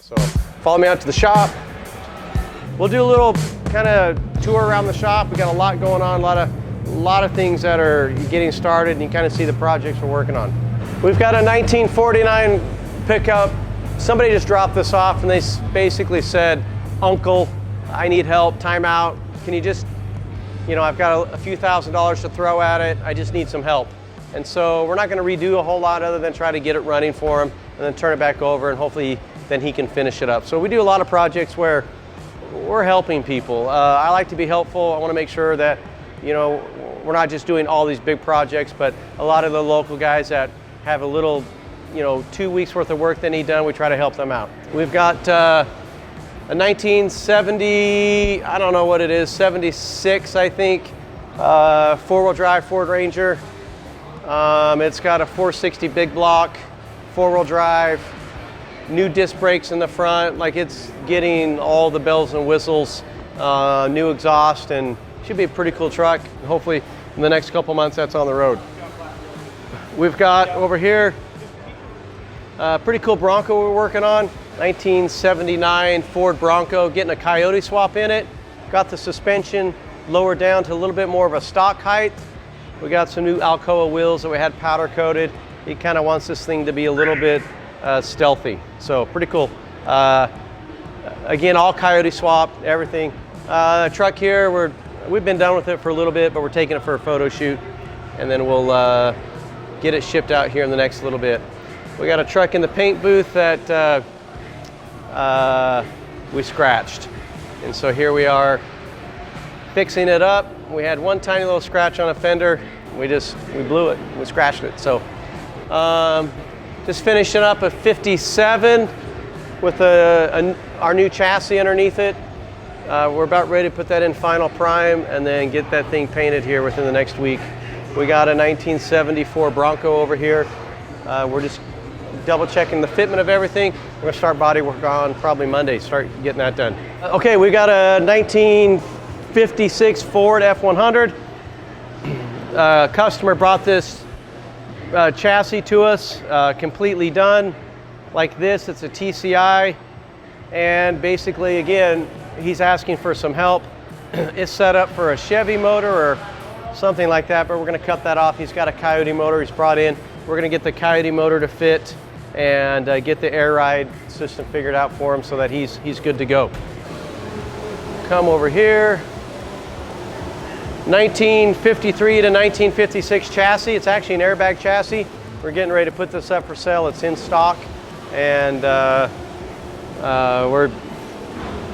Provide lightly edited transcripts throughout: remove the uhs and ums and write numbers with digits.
So follow me out to the shop. We'll do a little kind of tour around the shop. We got a lot going on, a lot of things that are getting started, and you kind of see the projects we're working on. We've got a 1949 pickup. Somebody just dropped this off and they basically said, "Uncle, I need help, time out. Can you just, I've got a few $1,000s to throw at it. I just need some help." And so we're not going to redo a whole lot other than try to get it running for him and then turn it back over, and hopefully then he can finish it up. So we do a lot of projects where we're helping people. I like to be helpful. I want to make sure that, we're not just doing all these big projects, but a lot of the local guys that have a little, 2 weeks worth of work they need done, we try to help them out. We've got a 1970, I don't know what it is, 76, I think, four-wheel drive Ford Ranger. It's got a 460 big block, four-wheel drive, new disc brakes in the front. Like, it's getting all the bells and whistles, new exhaust, and should be a pretty cool truck. Hopefully in the next couple months that's on the road. We've got over here a pretty cool Bronco we're working on, 1979 Ford Bronco, getting a Coyote swap in it. Got the suspension lowered down to a little bit more of a stock height. We got some new Alcoa wheels that we had powder coated. He kind of wants this thing to be a little bit stealthy, so pretty cool. Again, all Coyote swap, everything. The truck here, we've been done with it for a little bit, but we're taking it for a photo shoot, and then we'll get it shipped out here in the next little bit. We got a truck in the paint booth that we scratched, and so here we are fixing it up. We had one tiny little scratch on a fender. We blew it, we scratched it. So just finishing up a 57 with our new chassis underneath it. We're about ready to put that in final prime and then get that thing painted here within the next week. We got a 1974 Bronco over here. We're just double checking the fitment of everything. We're gonna start body work on probably Monday, start getting that done. Okay, we got a 1956 Ford F100. Customer brought this chassis to us, completely done like this. It's a TCI, and basically, again, he's asking for some help. It's set up for a Chevy motor or something like that, but we're gonna cut that off. He's got a Coyote motor he's brought in. We're gonna get the Coyote motor to fit and get the air ride system figured out for him so that he's good to go. Come over here. 1953 to 1956 chassis. It's actually an airbag chassis. We're getting ready to put this up for sale. It's in stock, and if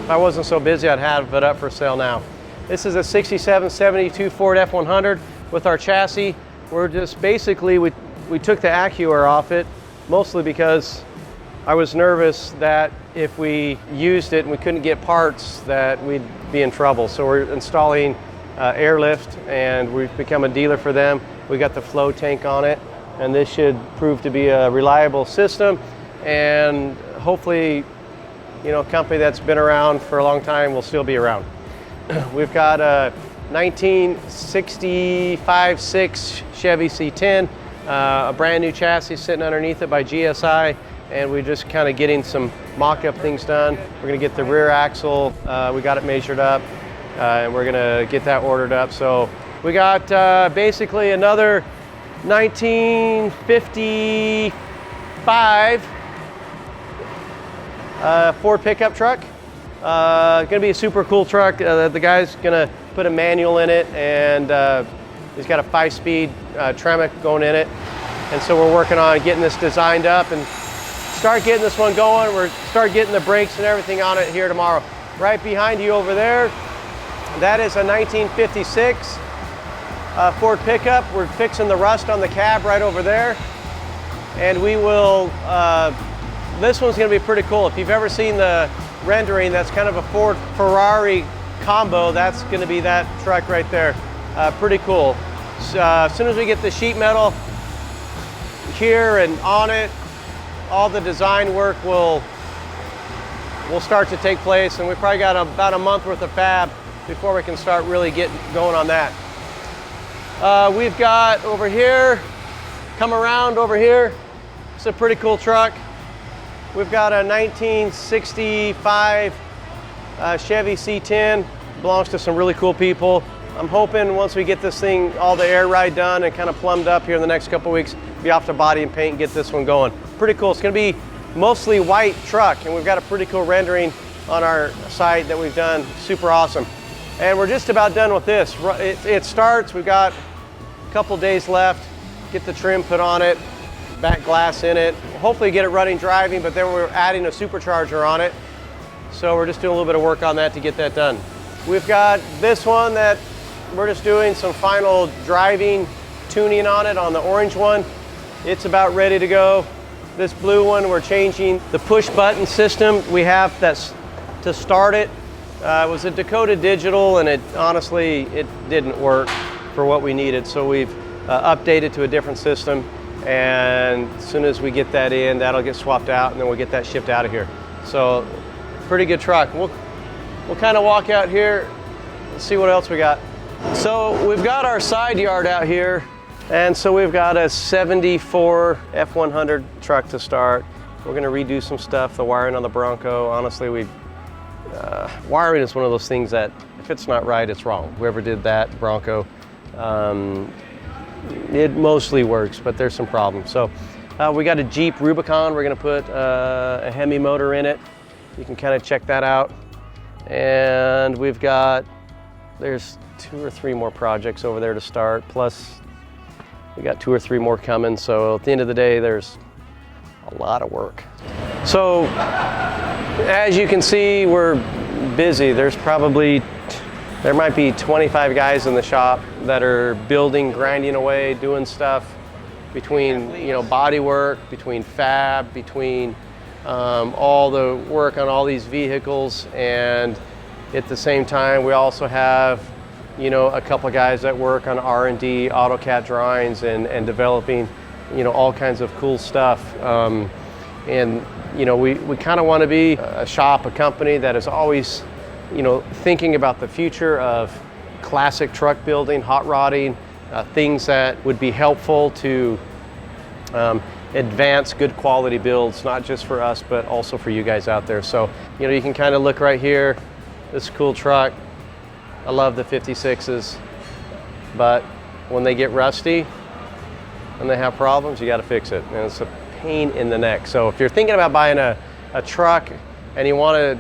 I wasn't so busy, I'd have it up for sale now. This is a 67-72 Ford F100 with our chassis. We're just basically, we took the AccuAir off it, mostly because I was nervous that if we used it and we couldn't get parts that we'd be in trouble. So we're installing Airlift, and we've become a dealer for them. We got the flow tank on it, and this should prove to be a reliable system, and hopefully, a company that's been around for a long time will still be around. We've got a 1965-6 Chevy C10, a brand new chassis sitting underneath it by GSI, and we're just kind of getting some mock-up things done. We're gonna get the rear axle, we got it measured up, and we're gonna get that ordered up. So we got basically another 1955 Ford pickup truck. Gonna be a super cool truck. The guy's gonna put a manual in it, and he's got a 5-speed Tremec going in it. And so we're working on getting this designed up and start getting this one going. We're start getting the brakes and everything on it here tomorrow. Right behind you over there, that is a 1956 Ford pickup. We're fixing the rust on the cab right over there. And we will, this one's gonna be pretty cool. If you've ever seen the rendering, that's kind of a Ford Ferrari combo. That's gonna be that truck right there. Pretty cool. So, as soon as we get the sheet metal here and on it, all the design work will start to take place, and we probably got about a month worth of fab before we can start really getting going on that. We've got over here, come around over here, it's a pretty cool truck. We've got a 1965 Chevy C10. Belongs to some really cool people. I'm hoping once we get this thing, all the air ride done and kind of plumbed up here in the next couple weeks, be off to body and paint and get this one going. Pretty cool. It's going to be mostly white truck, and we've got a pretty cool rendering on our site that we've done. Super awesome. And we're just about done with this. It starts, we've got a couple days left, get the trim put on it, back glass in it, hopefully get it running driving, but then we're adding a supercharger on it. So we're just doing a little bit of work on that to get that done. We've got this one that we're just doing some final driving tuning on it, on the orange one. It's about ready to go. This blue one, we're changing the push button system we have that's to start it. It was a Dakota Digital, and honestly, it didn't work for what we needed. So we've updated to a different system, and as soon as we get that in, that'll get swapped out, and then we'll get that shipped out of here. So pretty good truck. We'll kind of walk out here and see what else we got. So we've got our side yard out here, and so we've got a 74 F100 truck to start. We're gonna redo some stuff, the wiring on the Bronco. Honestly, wiring is one of those things that if it's not right, it's wrong. Whoever did that Bronco, it mostly works, but there's some problems. So we got a Jeep Rubicon. We're gonna put a Hemi motor in it. You can kind of check that out. And there's 2 or 3 more projects over there to start, plus we got 2 or 3 more coming. So at the end of the day, there's a lot of work. So as you can see, we're busy. There might be 25 guys in the shop that are building, grinding away, doing stuff between, body work, between fab, between all the work on all these vehicles. And at the same time, we also have a couple of guys that work on R&D, AutoCAD drawings, and developing all kinds of cool stuff. And we kind of want to be a shop, a company that is always thinking about the future of classic truck building, hot rodding, things that would be helpful to advance good quality builds, not just for us, but also for you guys out there. So, you can kind of look right here, this cool truck. I love the 56s, but when they get rusty and they have problems, you got to fix it. And it's a pain in the neck. So if you're thinking about buying a truck and you want to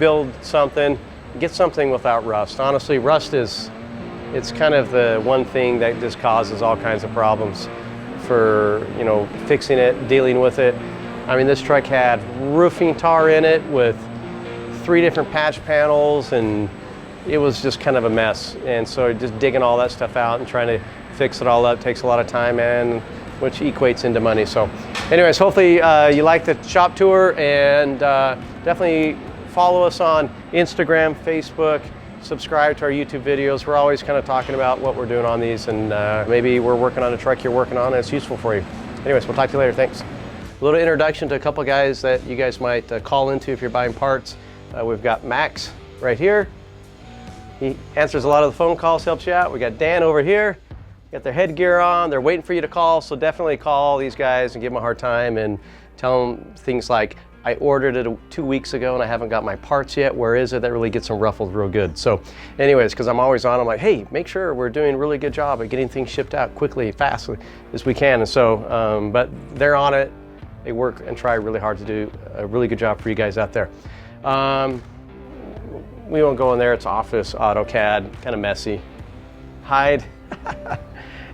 build something, get something without rust. Honestly, rust it's kind of the one thing that just causes all kinds of problems for, fixing it, dealing with it. I mean, this truck had roofing tar in it with 3 different patch panels, and it was just kind of a mess. And so just digging all that stuff out and trying to fix it all up takes a lot of time, and which equates into money. So anyways, hopefully you like the shop tour, and definitely follow us on Instagram, Facebook, subscribe to our YouTube videos. We're always kind of talking about what we're doing on these, and maybe we're working on a truck you're working on and it's useful for you. Anyways, we'll talk to you later. Thanks. A little introduction to a couple guys that you guys might call into if you're buying parts. We've got Max right here. He answers a lot of the phone calls, helps you out. We got Dan over here. Got their headgear on. They're waiting for you to call, so definitely call these guys and give them a hard time and tell them things like, I ordered it 2 weeks ago and I haven't got my parts yet. Where is it? That really gets them ruffled real good. So anyways, because I'm always on, I'm like, hey, make sure we're doing a really good job at getting things shipped out quickly, fast as we can. And so, but they're on it. They work and try really hard to do a really good job for you guys out there. We won't go in there. It's Office, AutoCAD, kind of messy. Hide.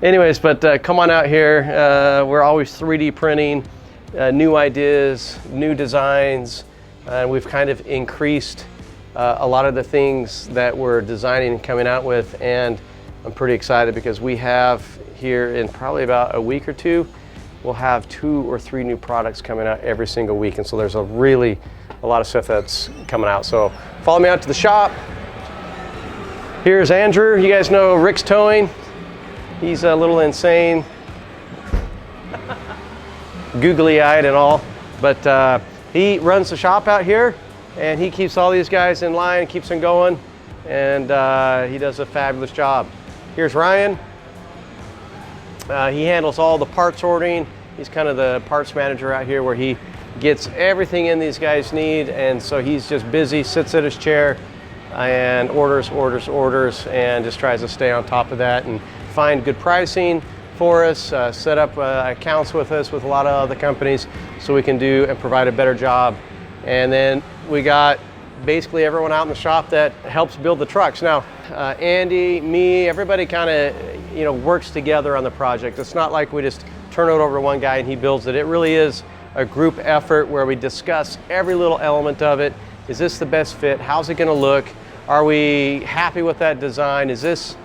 Anyways, but come on out here. We're always 3D printing new ideas, new designs, and we've kind of increased a lot of the things that we're designing and coming out with. And I'm pretty excited because we have here in probably about a week or 2, we'll have 2 or 3 new products coming out every single week. And so there's a lot of stuff that's coming out. So follow me out to the shop. Here's Andrew. You guys know Rick's Towing. He's a little insane, googly-eyed and all, but he runs the shop out here, and he keeps all these guys in line, keeps them going, and he does a fabulous job. Here's Ryan. He handles all the parts ordering. He's kind of the parts manager out here, where he gets everything in these guys need, and so he's just busy, sits at his chair and orders, and just tries to stay on top of that and find good pricing for us, set up accounts with us with a lot of other companies so we can do and provide a better job. And then we got basically everyone out in the shop that helps build the trucks. Now, Andy, me, everybody kind of works together on the project. It's not like we just turn it over to one guy and he builds it. It really is a group effort where we discuss every little element of it. Is this the best fit? How's it going to look? Are we happy with that design? Is this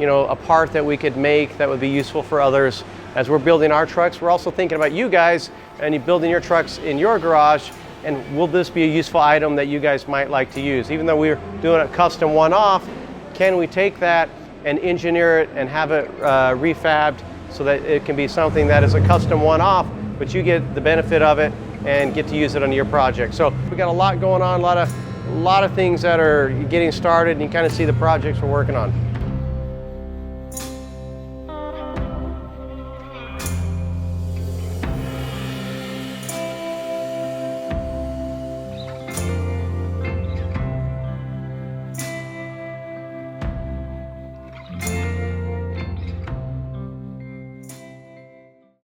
a part that we could make that would be useful for others? As we're building our trucks, we're also thinking about you guys and you building your trucks in your garage, and will this be a useful item that you guys might like to use? Even though we're doing a custom one-off, can we take that and engineer it and have it refabbed so that it can be something that is a custom one-off, but you get the benefit of it and get to use it on your project? So we got a lot going on, a lot of things that are getting started, and you kind of see the projects we're working on.